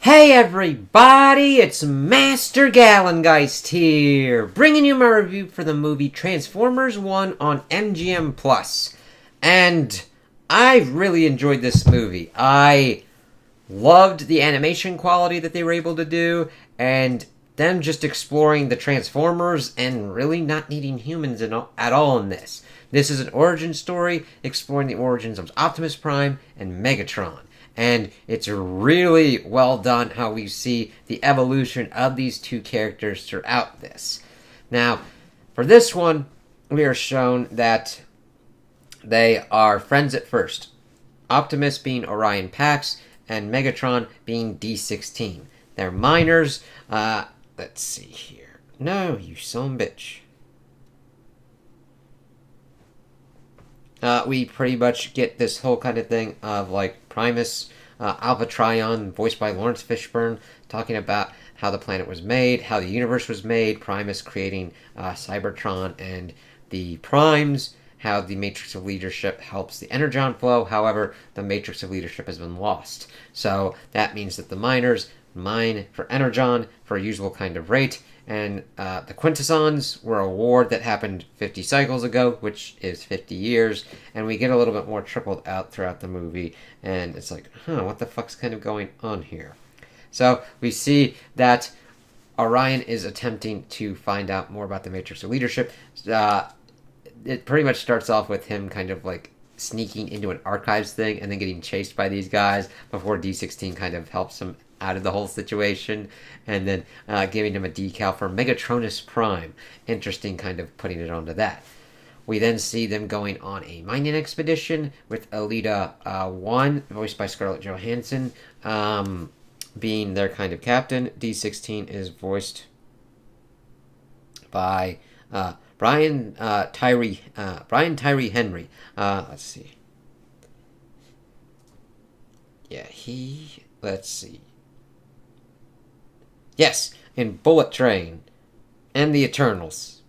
Hey everybody, it's Master Gallengeist here, bringing you my review for the movie Transformers 1 on MGM Plus. And I really enjoyed this movie. I loved the animation quality that they were able to do, and them just exploring the Transformers and really not needing humans at all in this. This is an origin story exploring the origins of Optimus Prime and Megatron. And it's really well done how we see the evolution of these two characters throughout this. Now, for this one, we are shown that they are friends at first. Optimus being Orion Pax, and Megatron being D16. They're minors. Let's see here. No, you son of a bitch. We pretty much get this whole kind of thing of like Primus, Alpha Trion, voiced by Lawrence Fishburne, talking about how the planet was made, how the universe was made, Primus creating Cybertron and the Primes, how the Matrix of Leadership helps the Energon flow. However, the Matrix of Leadership has been lost. So that means that the miners mine for Energon for a usual kind of rate, and the Quintessons were a war that happened 50 cycles ago, which is 50 years, and we get a little bit more trickled out throughout the movie, and it's like, what the fuck's kind of going on here? So we see that Orion is attempting to find out more about the Matrix of Leadership. It pretty much starts off with him kind of like sneaking into an archives thing and then getting chased by these guys before D16 kind of helps him out of the whole situation, and then giving him a decal for Megatronus Prime. Interesting kind of putting it onto that. We then see them going on a mining expedition with Alita 1, voiced by Scarlett Johansson, being their kind of captain. D16 is voiced by Brian Tyree Henry. Let's see. Yeah, let's see. Yes, in Bullet Train and the Eternals.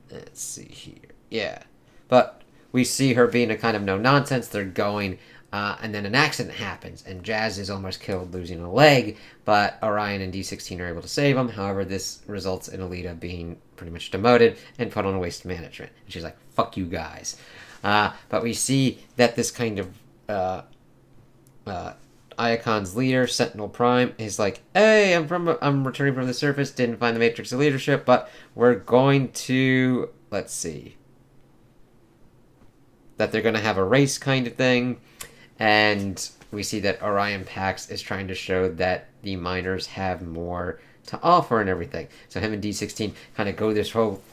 Let's see here. Yeah. But we see her being a kind of no-nonsense. They're going, and then an accident happens, and Jazz is almost killed, losing a leg, but Orion and D16 are able to save him. However, this results in Alita being pretty much demoted and put on waste management. And she's like, fuck you guys. But we see that this kind of Iacon's leader, Sentinel Prime, is like, hey, I'm returning from the surface, didn't find the Matrix of Leadership, but we're going to, let's see, that they're going to have a race kind of thing, and we see that Orion Pax is trying to show that the miners have more to offer and everything. So him and D16 kind of go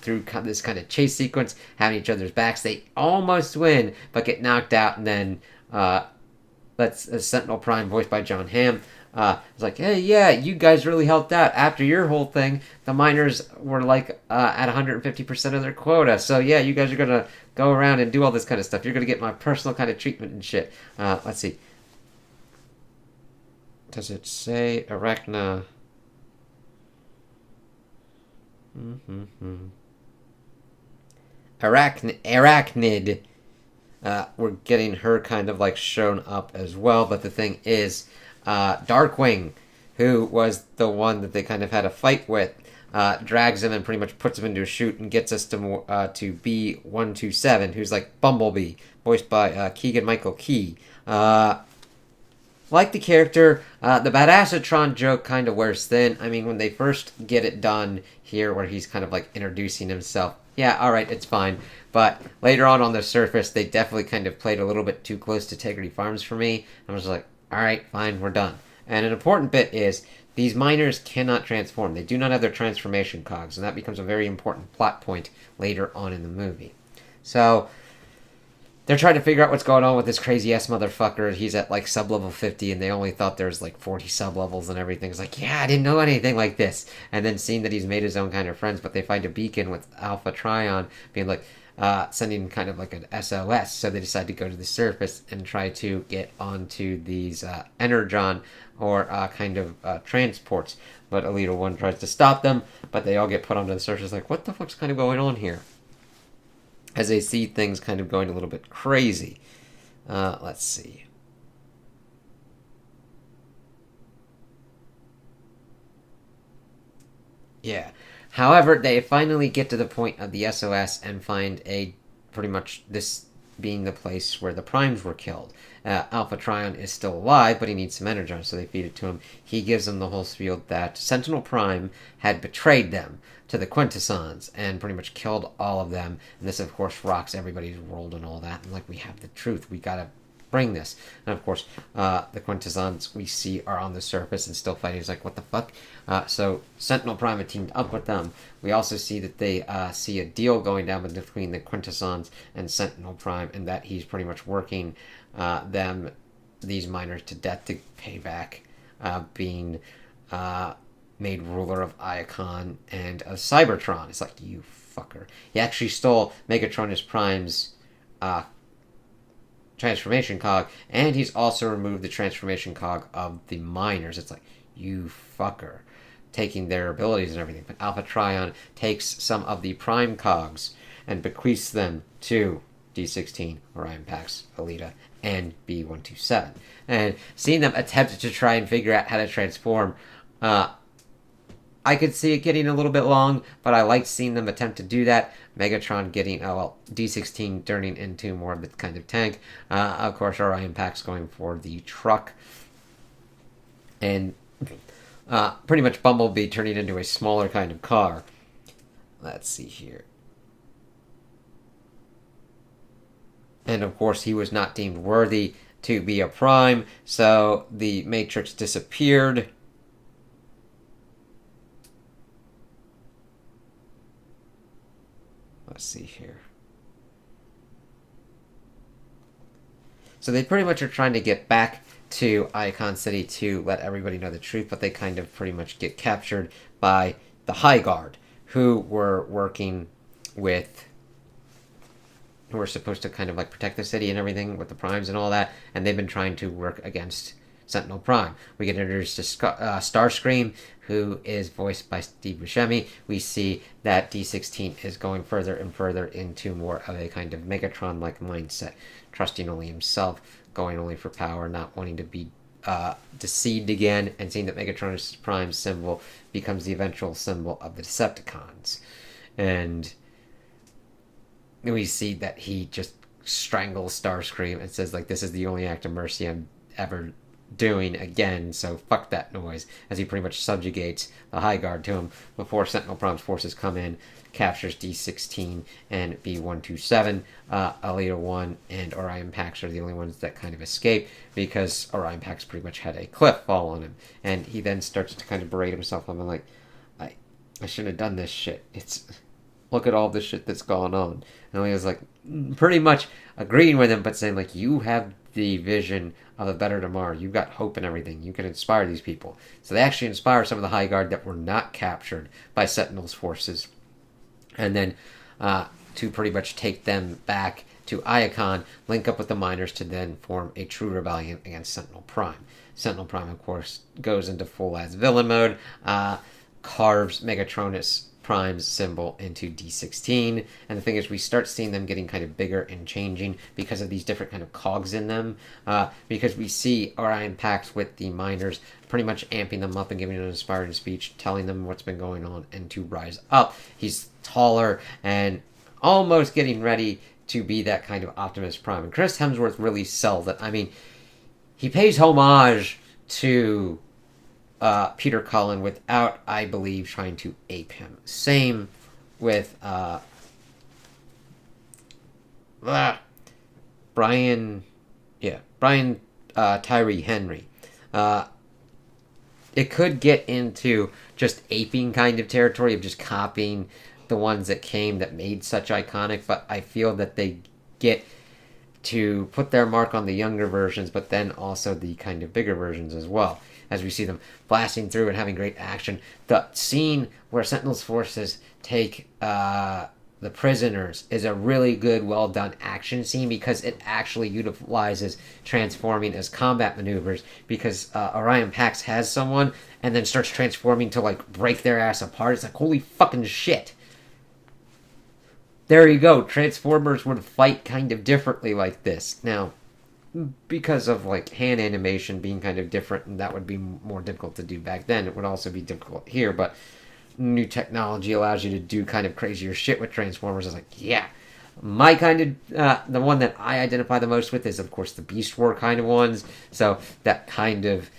through this kind of chase sequence, having each other's backs. They almost win, but get knocked out, and then that's Sentinel Prime, voiced by John Hamm. It's like, hey, yeah, you guys really helped out. After your whole thing, the miners were like at 150% of their quota. So yeah, you guys are gonna go around and do all this kind of stuff. You're gonna get my personal kind of treatment and shit. Let's see. Does it say Arachna? Arachnid. We're getting her kind of like shown up as well, but the thing is, Darkwing, who was the one that they kind of had a fight with, drags him and pretty much puts him into a chute and gets us to B127, who's like Bumblebee, voiced by Keegan-Michael Key. Like the character, the Badassatron joke kind of wears thin. I mean, when they first get it done here, where he's kind of like introducing himself, yeah, alright, it's fine. But later on the surface, they definitely kind of played a little bit too close to Integrity Farms for me. I was like, alright, fine, we're done. And an important bit is, these miners cannot transform. They do not have their transformation cogs, and that becomes a very important plot point later on in the movie. So they're trying to figure out what's going on with this crazy-ass motherfucker. He's at, like, sub-level 50, and they only thought there was, like, 40 sub-levels and everything. It's like, yeah, I didn't know anything like this. And then seeing that he's made his own kind of friends, but they find a beacon with Alpha Trion being like, sending kind of like an SOS. So they decide to go to the surface and try to get onto these Energon or kind of transports. But Alita 1 tries to stop them, but they all get put onto the surface. Like, what the fuck's kind of going on here? As they see things kind of going a little bit crazy. Let's see. Yeah. However, they finally get to the point of the SOS and find a pretty much this being the place where the primes were killed. Alpha Trion is still alive, but he needs some energon, so they feed it to him. He gives them the whole spiel that Sentinel Prime had betrayed them to the Quintessons and pretty much killed all of them. And this, of course, rocks everybody's world and all that. And like, we have the truth. We gotta bring this. And of course, the Quintessons we see are on the surface and still fighting. It's like, what the fuck? So Sentinel Prime had teamed up with them. We also see that they see a deal going down between the Quintessons and Sentinel Prime, and that he's pretty much working these miners to death to pay back being made ruler of Iacon and of Cybertron. It's like, you fucker. He actually stole Megatronus Prime's transformation cog, and he's also removed the transformation cog of the miners. It's like, you fucker, taking their abilities and everything. But Alpha Trion takes some of the prime cogs and bequeaths them to D16, Orion Pax, Alita, and B127. And seeing them attempt to try and figure out how to transform, I could see it getting a little bit long, but I liked seeing them attempt to do that. Megatron getting, D16 turning into more of the kind of tank. Of course, Orion Pax going for the truck. And pretty much Bumblebee turning into a smaller kind of car. Let's see here. And of course, he was not deemed worthy to be a prime, so the Matrix disappeared. Let's see here. So they pretty much are trying to get back to Icon City to let everybody know the truth, but they kind of pretty much get captured by the High Guard, who were working with, who were supposed to kind of like protect the city and everything with the primes and all that, and they've been trying to work against Sentinel Prime. We get introduced to Starscream, who is voiced by Steve Buscemi. We see that D16 is going further and further into more of a kind of Megatron-like mindset, trusting only himself, going only for power, not wanting to be deceived again, and seeing that Megatron's Prime symbol becomes the eventual symbol of the Decepticons. And we see that he just strangles Starscream and says, like, this is the only act of mercy I'm ever doing again, so fuck that noise, as he pretty much subjugates the High Guard to him before Sentinel Prime's forces come in, captures D16 and B127. Alita 1 and Orion Pax are the only ones that kind of escape, because Orion Pax pretty much had a cliff fall on him, and he then starts to kind of berate himself. I'm like, I shouldn't have done this shit. Look at all the shit that's going on. And he was like, pretty much agreeing with him, but saying, like, you have the vision of a better tomorrow. You've got hope and everything. You can inspire these people. So they actually inspire some of the High Guard that were not captured by Sentinel's forces. And then to pretty much take them back to Iacon, link up with the miners to then form a true rebellion against Sentinel Prime. Sentinel Prime, of course, goes into full-as villain mode, carves Megatronus Prime's symbol into D16, and the thing is, we start seeing them getting kind of bigger and changing because of these different kind of cogs in them, because we see Orion Pax with the miners pretty much amping them up and giving an inspiring speech, telling them what's been going on and to rise up. He's taller and almost getting ready to be that kind of Optimus Prime, and Chris Hemsworth really sells it. I mean, he pays homage to Peter Cullen without, I believe, trying to ape him. Same with Brian Tyree Henry. It could get into just aping kind of territory of just copying the ones that came that made such iconic, but I feel that they get to put their mark on the younger versions, but then also the kind of bigger versions as well, as we see them blasting through and having great action. The scene where Sentinel's forces take the prisoners is a really good, well-done action scene, because it actually utilizes transforming as combat maneuvers, because Orion Pax has someone and then starts transforming to, like, break their ass apart. It's like, holy fucking shit. There you go. Transformers would fight kind of differently like this. Now, because of, like, hand animation being kind of different, and that would be more difficult to do back then, it would also be difficult here, but new technology allows you to do kind of crazier shit with Transformers. I was like, yeah. My kind of, the one that I identify the most with is, of course, the Beast War kind of ones. So that kind of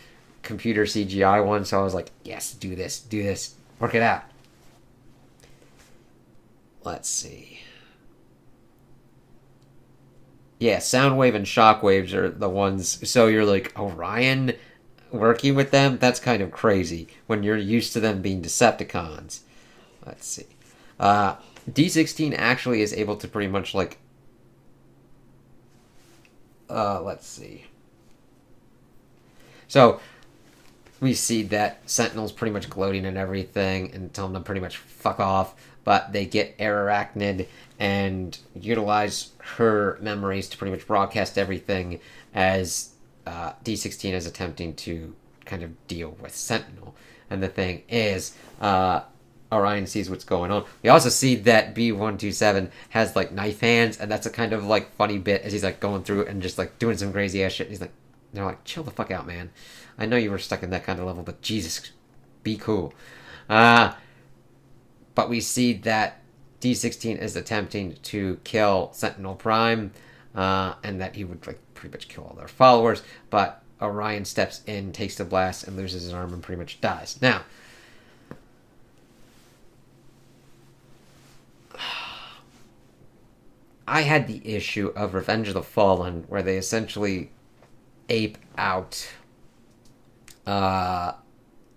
computer CGI one. So I was like, yes, do this, work it out. Let's see. Yeah, Soundwave and Shockwaves are the ones. So you're like, Orion working with them? That's kind of crazy when you're used to them being Decepticons. Let's see. D16 actually is able to pretty much like... let's see. So, we see that Sentinel's pretty much gloating and everything and telling them pretty much fuck off, but they get Arachnid and utilize her memories to pretty much broadcast everything as D16 is attempting to kind of deal with Sentinel. And the thing is, Orion sees what's going on. We also see that B127 has like knife hands, and that's a kind of like funny bit as he's like going through and just like doing some crazy ass shit. And he's like, they're like, chill the fuck out, man. I know you were stuck in that kind of level, but Jesus, be cool. But we see that D16 is attempting to kill Sentinel Prime, and that he would like pretty much kill all their followers. But Orion steps in, takes the blast, and loses his arm and pretty much dies. Now, I had the issue of Revenge of the Fallen, where they essentially ape out the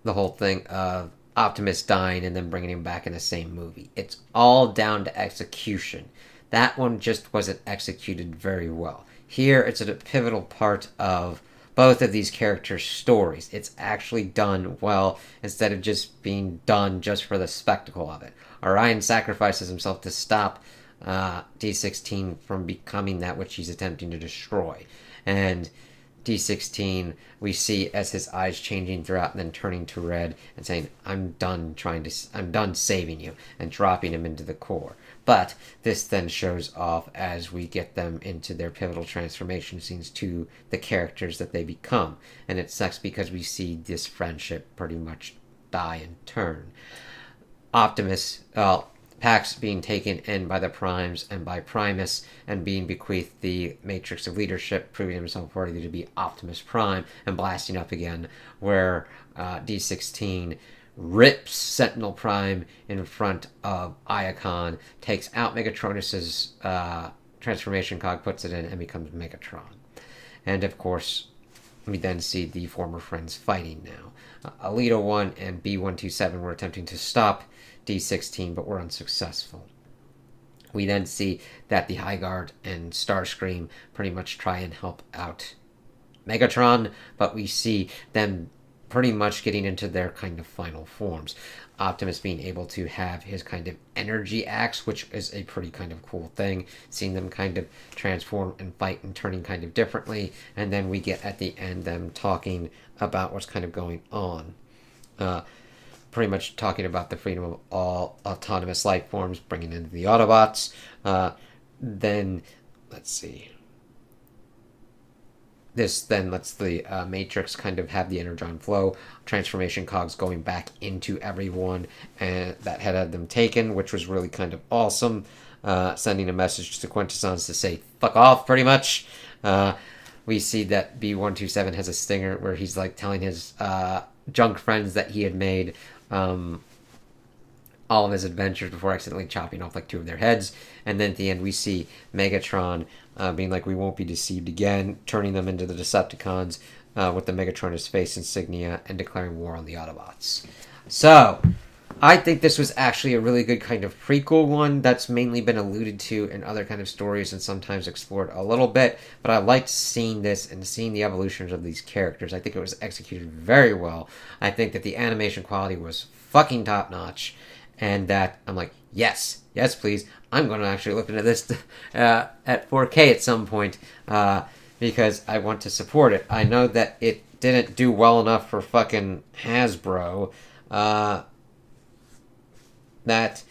whole thing of Optimus dying and then bringing him back in the same movie. It's all down to execution. That one just wasn't executed very well. Here, it's a pivotal part of both of these characters' stories. It's actually done well instead of just being done just for the spectacle of it. Orion sacrifices himself to stop D16 from becoming that which he's attempting to destroy. And D16 we see as his eyes changing throughout and then turning to red and saying, I'm done saving you, and dropping him into the core. But this then shows off as we get them into their pivotal transformation scenes to the characters that they become. And it sucks because we see this friendship pretty much die and turn. Optimus, Pax being taken in by the Primes and by Primus and being bequeathed the Matrix of Leadership, proving himself worthy to be Optimus Prime and blasting up again, where D16 rips Sentinel Prime in front of Iacon, takes out Megatronus's transformation cog, puts it in, and becomes Megatron. And of course, we then see the former friends fighting now. Alita 1 and B127 were attempting to stop D16, but were unsuccessful. We then see that the High Guard and Starscream pretty much try and help out Megatron, but we see them pretty much getting into their kind of final forms. Optimus being able to have his kind of energy axe, which is a pretty kind of cool thing, seeing them kind of transform and fight and turning kind of differently, and then we get at the end them talking about what's kind of going on. Pretty much talking about the freedom of all autonomous life forms, bringing in the Autobots. Then, let's see. This then lets the Matrix kind of have the energon flow, transformation cogs going back into everyone and that had them taken, which was really kind of awesome. Sending a message to Quintessons to say, fuck off, pretty much. We see that B127 has a stinger where he's like telling his junk friends that he had made all of his adventures before accidentally chopping off like 2 of their heads. And then at the end we see Megatron being like, we won't be deceived again, turning them into the Decepticons with the Megatronus face insignia and declaring war on the Autobots. So, I think this was actually a really good kind of prequel one that's mainly been alluded to in other kind of stories and sometimes explored a little bit, but I liked seeing this and seeing the evolutions of these characters. I think it was executed very well. I think that the animation quality was fucking top-notch, and that I'm like, yes, please, I'm going to actually look into this at 4K at some point, because I want to support it. I know that it didn't do well enough for fucking Hasbro, that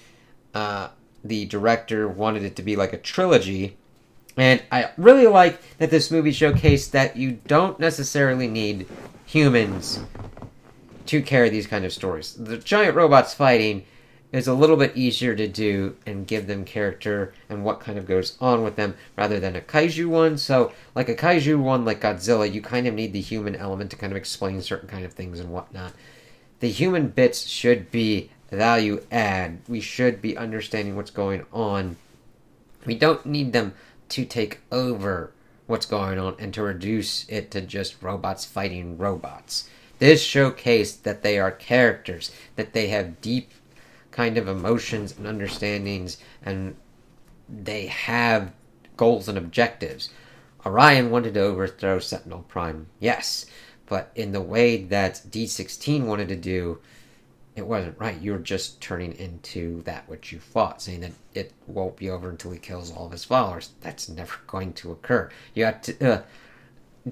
the director wanted it to be like a trilogy, and I really like that this movie showcased that you don't necessarily need humans to carry these kind of stories. The giant robots fighting is a little bit easier to do and give them character and what kind of goes on with them rather than a kaiju one. So like a kaiju one like Godzilla, you kind of need the human element to kind of explain certain kind of things and whatnot. The human bits should be value add. We should be understanding what's going on. We don't need them to take over what's going on and to reduce it to just robots fighting robots. This showcased that they are characters, that they have deep kind of emotions and understandings, and they have goals and objectives. Orion wanted to overthrow Sentinel Prime, yes, but in the way that D16 wanted to do, it wasn't right. You're just turning into that which you fought, saying that it won't be over until he kills all of his followers. That's never going to occur. You have to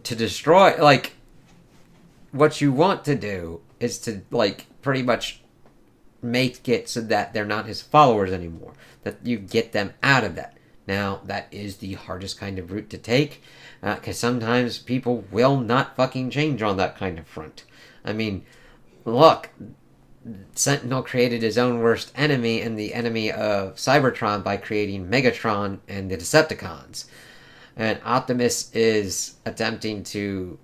destroy, like, what you want to do is to, like, pretty much make it so that they're not his followers anymore. That you get them out of that. Now, that is the hardest kind of route to take, because sometimes people will not fucking change on that kind of front. I mean, look, Sentinel created his own worst enemy and the enemy of Cybertron by creating Megatron and the Decepticons. And Optimus is attempting to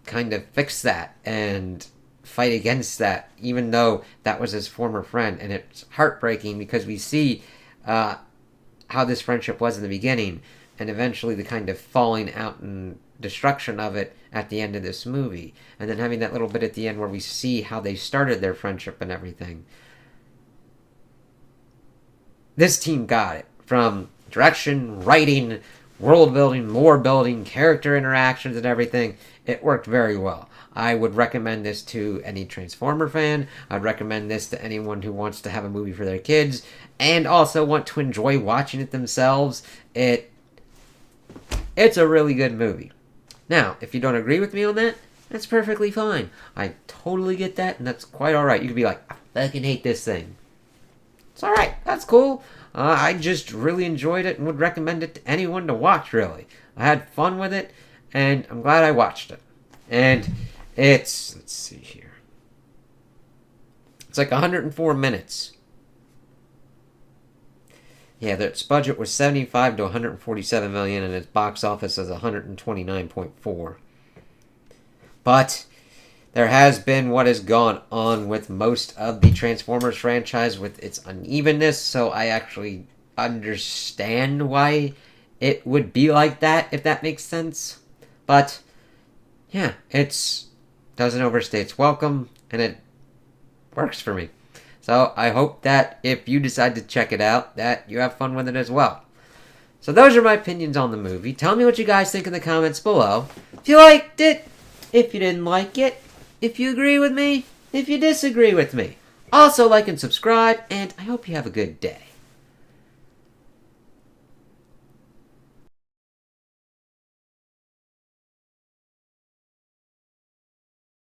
kind of fix that and fight against that, even though that was his former friend. And it's heartbreaking because we see how this friendship was in the beginning and eventually the kind of falling out and destruction of it at the end of this movie, and then having that little bit at the end where we see how they started their friendship and everything. This team got it. From direction, writing, world building, lore building, character interactions and everything, it worked very well. I would recommend this to any Transformer fan. I'd recommend this to anyone who wants to have a movie for their kids and also want to enjoy watching it themselves. It's a really good movie. Now, if you don't agree with me on that, that's perfectly fine. I totally get that, and that's quite alright. You could be like, I fucking hate this thing. It's alright. That's cool. I just really enjoyed it and would recommend it to anyone to watch, really. I had fun with it, and I'm glad I watched it. And it's, let's see here. It's like 104 minutes. Yeah, its budget was 75 to 147 million, and its box office is 129.4. But there has been what has gone on with most of the Transformers franchise with its unevenness, so I actually understand why it would be like that, if that makes sense. But yeah, it doesn't overstay its welcome, and it works for me. So I hope that if you decide to check it out, that you have fun with it as well. So those are my opinions on the movie. Tell me what you guys think in the comments below. If you liked it, if you didn't like it, if you agree with me, if you disagree with me. Also like and subscribe, and I hope you have a good day.